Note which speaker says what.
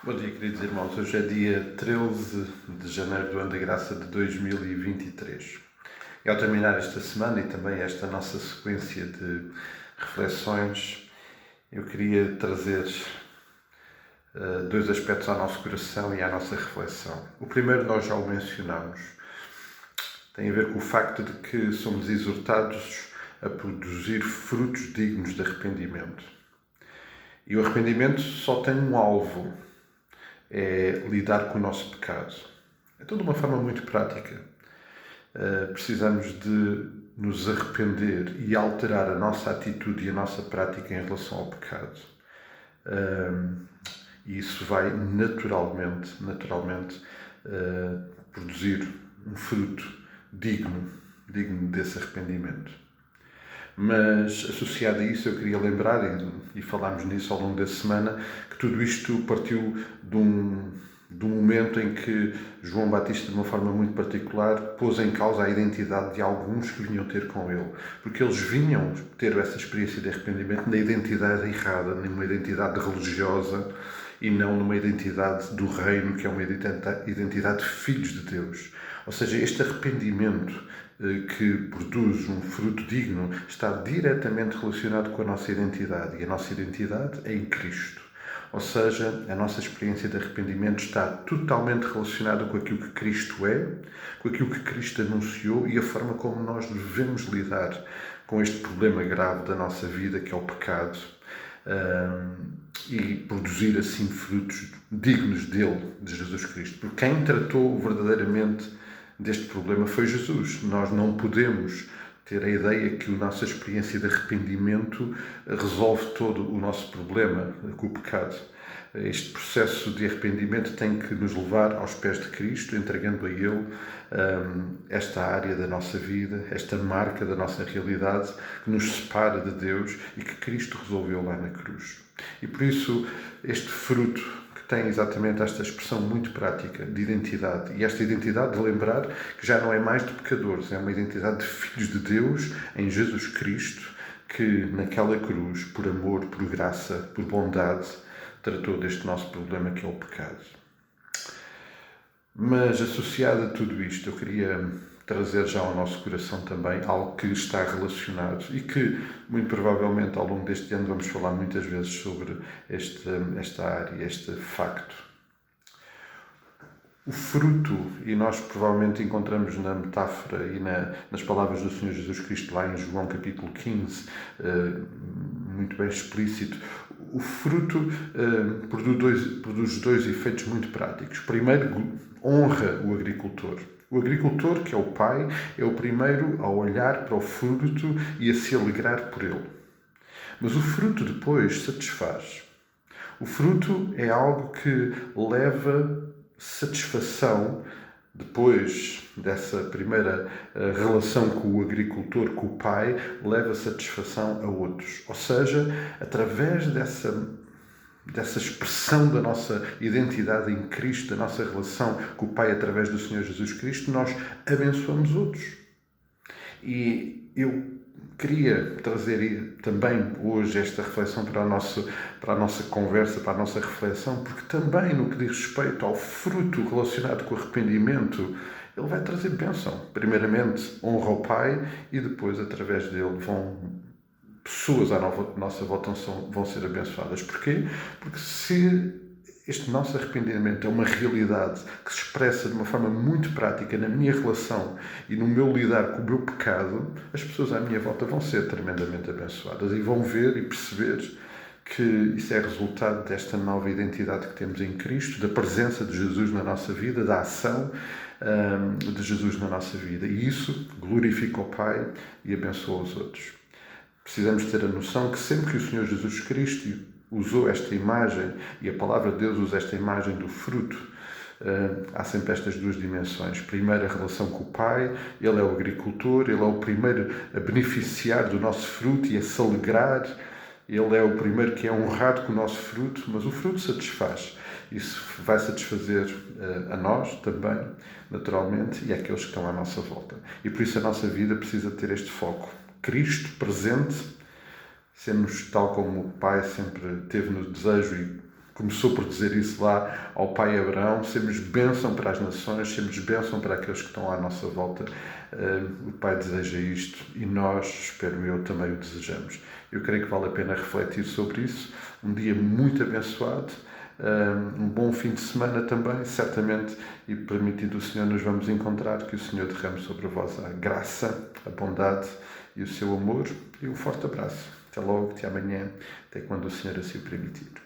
Speaker 1: Bom dia, queridos irmãos. Hoje é dia 13 de janeiro do ano da graça de 2023. E ao terminar esta semana e também esta nossa sequência de reflexões, eu queria trazer dois aspectos ao nosso coração e à nossa reflexão. O primeiro nós já o mencionamos. Tem a ver com o facto de que somos exortados a produzir frutos dignos de arrependimento. E o arrependimento só tem um alvo: é lidar com o nosso pecado. Então, de uma forma muito prática, precisamos de nos arrepender e alterar a nossa atitude e a nossa prática em relação ao pecado. E isso vai naturalmente produzir um fruto digno desse arrependimento. Mas, associado a isso, eu queria lembrar, e falámos nisso ao longo da semana, que tudo isto partiu de um momento em que João Batista, de uma forma muito particular, pôs em causa a identidade de alguns que vinham ter com ele. Porque eles vinham ter essa experiência de arrependimento na identidade errada, numa identidade religiosa e não numa identidade do reino, que é uma identidade de filhos de Deus. Ou seja, este arrependimento que produz um fruto digno está diretamente relacionado com a nossa identidade. E a nossa identidade é em Cristo. Ou seja, a nossa experiência de arrependimento está totalmente relacionada com aquilo que Cristo é, com aquilo que Cristo anunciou e a forma como nós devemos lidar com este problema grave da nossa vida, que é o pecado, e produzir assim frutos dignos dele, de Jesus Cristo. Porque quem tratou verdadeiramente deste problema foi Jesus. Nós não podemos ter a ideia que a nossa experiência de arrependimento resolve todo o nosso problema com o pecado. Este processo de arrependimento tem que nos levar aos pés de Cristo, entregando a Ele esta área da nossa vida, esta marca da nossa realidade que nos separa de Deus e que Cristo resolveu lá na cruz. E por isso, este fruto que tem exatamente esta expressão muito prática de identidade, e esta identidade de lembrar que já não é mais de pecadores, é uma identidade de filhos de Deus em Jesus Cristo, que naquela cruz, por amor, por graça, por bondade, tratou deste nosso problema que é o pecado. Mas associado a tudo isto, eu queria trazer já ao nosso coração também algo que está relacionado e que, muito provavelmente, ao longo deste ano vamos falar muitas vezes sobre esta área, este facto. O fruto, e nós provavelmente encontramos na metáfora e nas palavras do Senhor Jesus Cristo lá em João capítulo 15, muito bem explícito, o fruto produz dois efeitos muito práticos. Primeiro, honra o agricultor. O agricultor, que é o pai, é o primeiro a olhar para o fruto e a se alegrar por ele. Mas o fruto depois satisfaz. O fruto é algo que leva satisfação depois dessa primeira relação com o agricultor, com o pai, leva satisfação a outros. Ou seja, através dessa expressão da nossa identidade em Cristo, da nossa relação com o Pai através do Senhor Jesus Cristo, nós abençoamos outros. E eu queria trazer também hoje esta reflexão para a nossa conversa, para a nossa reflexão, porque também no que diz respeito ao fruto relacionado com o arrependimento, ele vai trazer bênção. Primeiramente, honra ao Pai e depois, através dele, pessoas à nossa volta vão ser abençoadas. Porquê? Porque se este nosso arrependimento é uma realidade que se expressa de uma forma muito prática na minha relação e no meu lidar com o meu pecado, as pessoas à minha volta vão ser tremendamente abençoadas e vão ver e perceber que isso é resultado desta nova identidade que temos em Cristo, da presença de Jesus na nossa vida, da ação de Jesus na nossa vida. E isso glorifica o Pai e abençoa os outros. Precisamos ter a noção que sempre que o Senhor Jesus Cristo usou esta imagem, e a palavra de Deus usa esta imagem do fruto, há sempre estas duas dimensões. Primeiro, a relação com o Pai, Ele é o agricultor, Ele é o primeiro a beneficiar do nosso fruto e a se alegrar, Ele é o primeiro que é honrado com o nosso fruto, mas o fruto satisfaz. Isso vai satisfazer a nós também, naturalmente, e àqueles que estão à nossa volta. E por isso a nossa vida precisa ter este foco. Cristo presente, sermos tal como o Pai sempre teve no desejo e começou por dizer isso lá ao pai Abraão: sermos bênção para as nações, sermos bênção para aqueles que estão à nossa volta. O Pai deseja isto e nós, espero eu, também o desejamos. Eu creio que vale a pena refletir sobre isso. Um dia muito abençoado, um bom fim de semana também, certamente, e permitindo o Senhor, nos vamos encontrar. Que o Senhor derrame sobre vós a graça, a bondade e o seu amor. E um forte abraço. Até logo, até amanhã, até quando o Senhor assim o permitir.